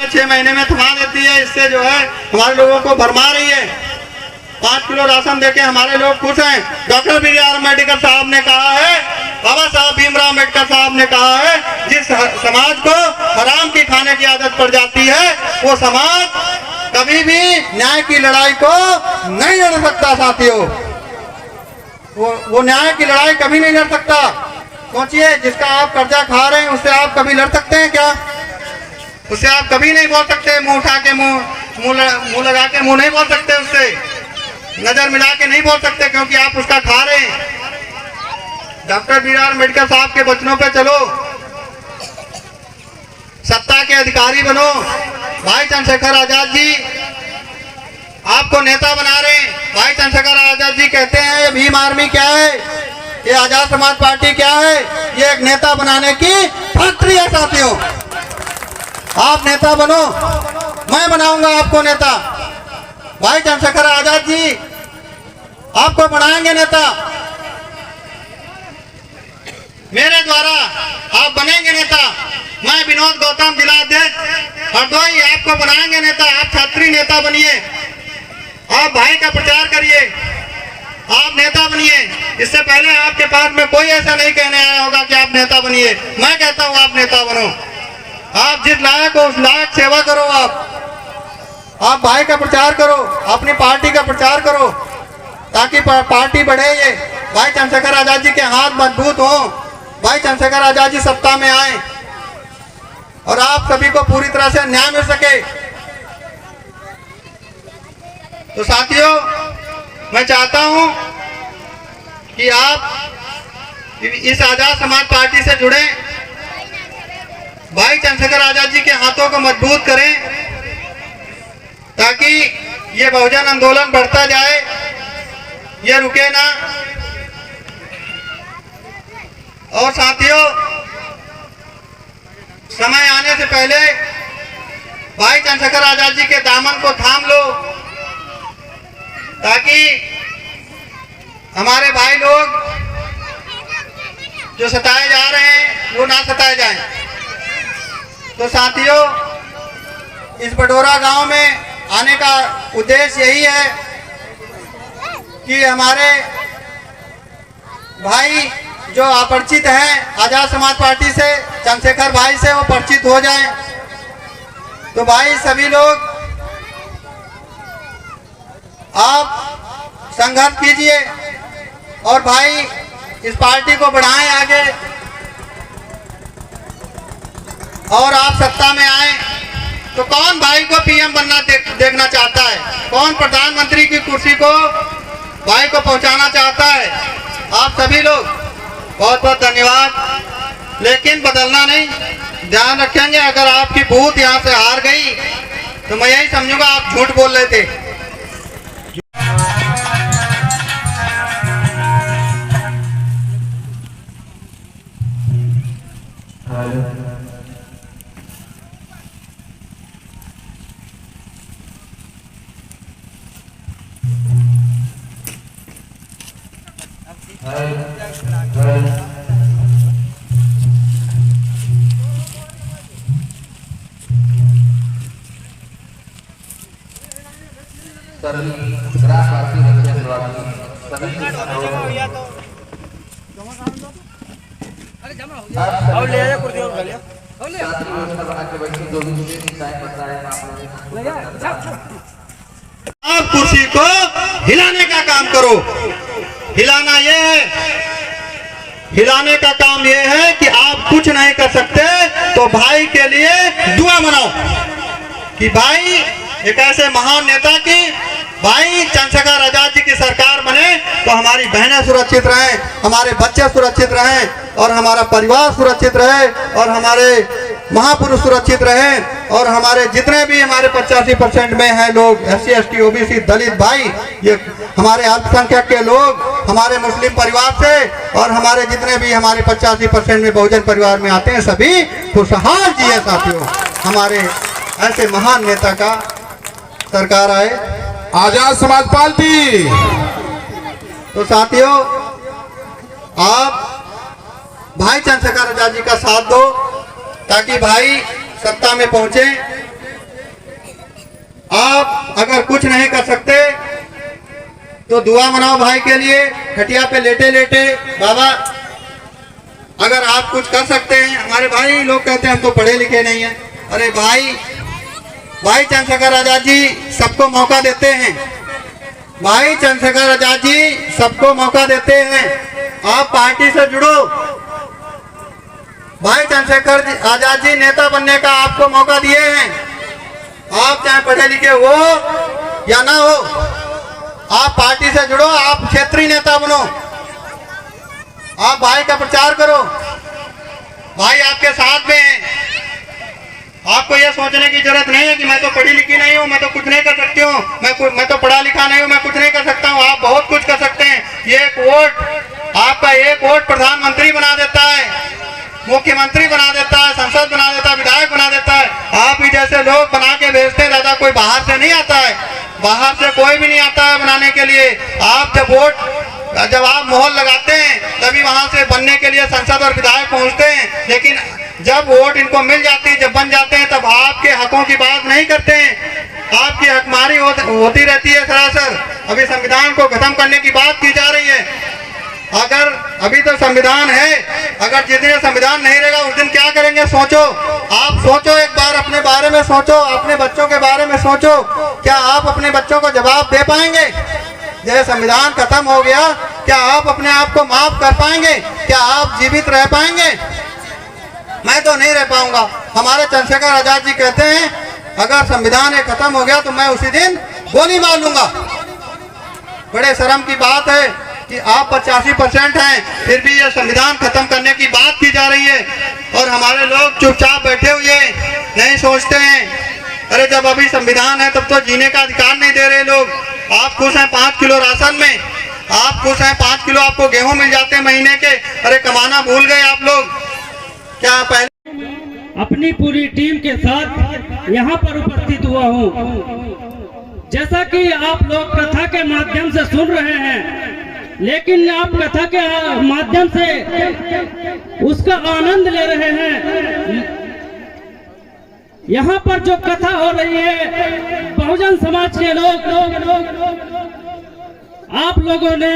6 महीने में थमा देती है। इससे जो है हमारे लोगों को भरमा रही है। 5 किलो राशन देके हमारे लोग खुश हैं। डॉक्टर बी आर अम्बेडकर साहब ने कहा है, बाबा साहब भीमराव अम्बेडकर साहब ने कहा है, जिस समाज को हराम की खाने की आदत पड़ जाती है वो समाज कभी भी न्याय की लड़ाई को नहीं लड़ सकता। साथियों, वो न्याय की लड़ाई कभी नहीं लड़ सकता। सोचिए, जिसका आप कर्जा खा रहे हैं उससे आप कभी लड़ सकते हैं क्या? उससे आप कभी नहीं बोल सकते। मुंह उठा के मुंह लगा के मुंह नहीं बोल सकते, उससे नजर मिला के नहीं बोल सकते, क्योंकि आप उसका खा रहे हैं। डॉक्टर बी आर अम्बेडकर साहब के वचनों पे चलो, सत्ता के अधिकारी बनो। भाई चंद्रशेखर आजाद जी आपको नेता बना रहे हैं। भाई चंद्रशेखर आजाद जी कहते हैं ये भीम आर्मी क्या है, ये आजाद समाज पार्टी क्या है, ये एक नेता बनाने की फैक्ट्री है। साथियों, आप नेता बनो, मैं बनाऊंगा आपको नेता। भाई चंद्रशेखर आजाद जी आपको बनाएंगे नेता, मेरे द्वारा आप बनेंगे नेता। मैं विनोद गौतम जिला अध्यक्ष हरदोई आपको बनाएंगे नेता। आप छात्री नेता बनिए, आप भाई का प्रचार करिए, आप नेता बनिए। इससे पहले आपके पास में कोई ऐसा नहीं कहने आया होगा कि आप नेता बनिए। मैं कहता हूं आप नेता बनो। आप जिस लायक हो उस लायक सेवा करो। आप भाई का प्रचार करो, अपनी पार्टी का प्रचार करो, ताकि पार्टी बढ़े। ये भाई चंद्रशेखर आजाद जी के हाथ मजबूत हो, भाई चंद्रशेखर आजाद जी सत्ता में आए और आप सभी को पूरी तरह से न्याय मिल सके। तो साथियों, मैं चाहता हूं कि आप इस आजाद समाज पार्टी से जुड़े, भाई चंद्रशेखर आजाद जी के हाथों को मजबूत करें, ताकि ये बहुजन आंदोलन बढ़ता जाए, ये रुके ना। और साथियों, समय आने से पहले भाई चंद्रशेखर आजाद जी के दामन को थाम लो, ताकि हमारे भाई लोग जो सताए जा रहे हैं वो ना सताए जाएं। तो साथियों, इस बडोरा गांव में आने का उद्देश्य यही है कि हमारे भाई जो अपरिचित हैं आजाद समाज पार्टी से, चंद्रशेखर भाई से, वो परिचित हो जाएं। तो भाई सभी लोग आप संघर्ष कीजिए और भाई इस पार्टी को बढ़ाएं आगे, और आप सत्ता में आए। तो कौन भाई को पीएम बनना देखना चाहता है? कौन प्रधानमंत्री की कुर्सी को भाई को पहुंचाना चाहता है? आप सभी लोग बहुत बहुत धन्यवाद। लेकिन बदलना नहीं, ध्यान रखेंगे। अगर आपकी बूथ यहाँ से हार गई तो मैं यही समझूंगा आप झूठ बोल रहे थे। आप कुर्सी को हिलाने का काम करो। हिलाना ये है, हिलाने का काम ये है कि आप कुछ नहीं कर सकते तो भाई के लिए दुआ मनाओ कि भाई एक ऐसे महान नेता की, भाई चंद्रशेखर आजाद जी की सरकार बने तो हमारी बहनें सुरक्षित रहें, हमारे बच्चे सुरक्षित रहें, और हमारा परिवार सुरक्षित रहे, और हमारे महापुरुष सुरक्षित रहें, और हमारे जितने भी हमारे 85% में हैं लोग, SC ST OBC दलित भाई, ये हमारे अल्पसंख्यक के लोग, हमारे मुस्लिम परिवार से, और हमारे जितने भी हमारे 85% में बहुजन परिवार में आते हैं, सभी खुशहाल जिए। साथियों, हमारे ऐसे महान नेता का सरकार आए, आजाद समाज पार्टी। तो साथियों, आप भाई चंद्रशेखर आजाद जी का साथ दो, ताकि भाई सत्ता में पहुंचे आप अगर कुछ नहीं कर सकते तो दुआ मनाओ भाई के लिए, खटिया पे लेटे लेटे। बाबा अगर आप कुछ कर सकते हैं, हमारे भाई लोग कहते हैं हम तो पढ़े लिखे नहीं हैं। अरे भाई चंद्रशेखर आजाद जी सबको मौका देते हैं, भाई चंद्रशेखर आजाद जी सबको मौका देते हैं। आप पार्टी से जुड़ो, भाई चंद्रशेखर आजाद जी नेता बनने का आपको मौका दिए हैं। आप चाहे पढ़े लिखे हो या ना हो, आप पार्टी से जुड़ो, आप क्षेत्रीय नेता बनो, आप भाई का प्रचार करो, भाई आपके साथ में हैं। आपको यह सोचने की जरूरत नहीं है कि मैं तो पढ़ी लिखी नहीं हूँ, मैं तो कुछ नहीं कर सकती हूँ, मैं तो पढ़ा लिखा नहीं हूँ, मैं कुछ नहीं कर सकता हूँ। आप बहुत कुछ कर सकते हैं। ये एक वोट, आपका एक वोट प्रधानमंत्री बना देता है, मुख्यमंत्री बना देता है, संसद बना देता है, विधायक बना देता है। आप ही जैसे लोग बना के भेजते हैं, दादा कोई बाहर से नहीं आता है, बाहर से कोई भी नहीं आता है बनाने के लिए। आप जब आप मोहर लगाते हैं तभी वहां से बनने के लिए संसद और विधायक पहुंचते हैं, लेकिन जब वोट इनको मिल जाती है, जब बन जाते हैं, तब आपके हकों की बात नहीं करते हैं। आपकी हकमारी होती रहती है सरासर। अभी संविधान को खत्म करने की बात की जा रही है। अगर अभी तो संविधान है, अगर जिस दिन संविधान नहीं रहेगा उस दिन क्या करेंगे सोचो। आप सोचो, एक बार अपने बारे में सोचो, अपने बच्चों के बारे में सोचो। क्या आप अपने बच्चों को जवाब दे पाएंगे? जैसे संविधान खत्म हो गया, क्या आप अपने आप को माफ कर पाएंगे? क्या आप जीवित रह पाएंगे? मैं तो नहीं रह पाऊंगा। हमारे चंद्रशेखर आजाद जी कहते हैं अगर संविधान खत्म हो गया तो मैं उसी दिन गोली मार लूंगा। बड़े शर्म की बात है कि आप 85% हैं, फिर भी ये संविधान खत्म करने की बात की जा रही है और हमारे लोग चुपचाप बैठे हुए नहीं सोचते हैं। अरे जब अभी संविधान है तब तो जीने का अधिकार नहीं दे रहे लोग। आप खुश हैं 5 किलो राशन में, आप खुश हैं 5 किलो आपको गेहूं मिल जाते हैं महीने के। अरे कमाना भूल गए आप लोग क्या? पहले अपनी पूरी टीम के साथ यहाँ पर उपस्थित हुआ हूँ। जैसा कि आप लोग कथा के माध्यम से सुन रहे हैं, लेकिन आप कथा के माध्यम से उसका आनंद ले रहे हैं। यहाँ पर जो कथा हो रही है, बहुजन समाज के लोग आप लोगों ने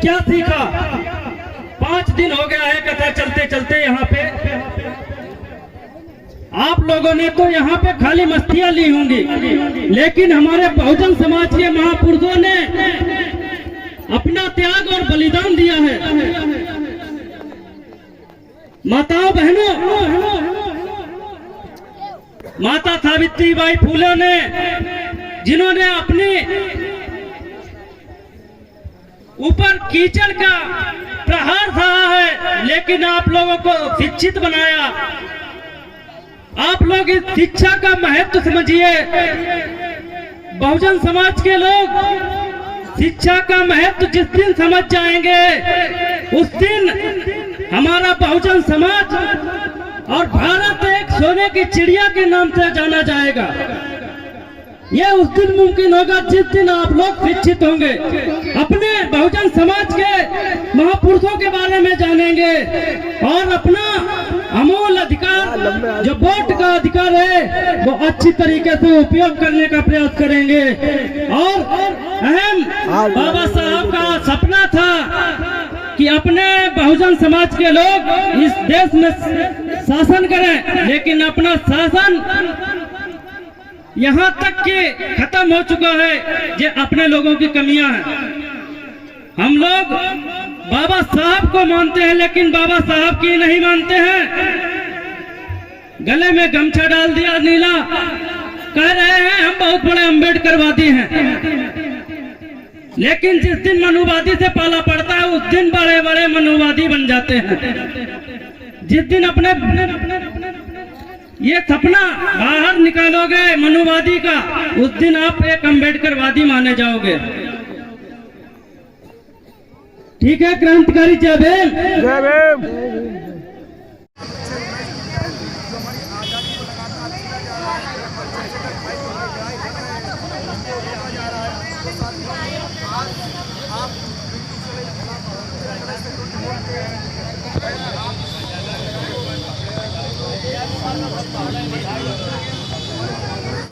क्या सीखा? 5 दिन हो गया है कथा चलते चलते। यहाँ पे आप लोगों ने तो यहाँ पे खाली मस्तियां ली होंगी, लेकिन हमारे बहुजन समाज के महापुरुषों ने अपना त्याग और बलिदान दिया है। माताओं बहनों, माता सावित्रीबाई फुले ने, जिन्होंने अपने ऊपर कीचड़ का प्रहार सहा है, लेकिन आप लोगों को शिक्षित बनाया। आप लोग इस शिक्षा का महत्व समझिए। बहुजन समाज के लोग शिक्षा का महत्व जिस दिन समझ जाएंगे, उस दिन हमारा बहुजन समाज और भारत एक सोने की चिड़िया के नाम से जाना जाएगा। यह उस दिन मुमकिन होगा जिस दिन आप लोग शिक्षित होंगे, अपने बहुजन समाज के महापुरुषों के बारे में जानेंगे और अपना अमूल अधिकार जो वोट का अधिकार है वो अच्छी तरीके से उपयोग करने का प्रयास करेंगे। और अहम बाबा साहब का सपना था कि अपने बहुजन समाज के लोग इस देश में शासन करें, लेकिन अपना शासन यहाँ तक कि खत्म हो चुका है। ये अपने लोगों की कमियां हैं। हम लोग बाबा साहब को मानते हैं, लेकिन बाबा साहब की नहीं मानते हैं। गले में गमछा डाल दिया नीला, कह रहे हैं हम बहुत बड़े अम्बेडकरवादी हैं, लेकिन जिस दिन मनुवादी से पाला पड़ता है उस दिन बड़े बड़े मनुवादी बन जाते हैं। जिस दिन अपने ये सपना बाहर निकालोगे मनुवादी का, उस दिन आप एक अम्बेडकरवादी माने जाओगे। ठीक है, क्रांतिकारी जय भीम। जय भीम। आप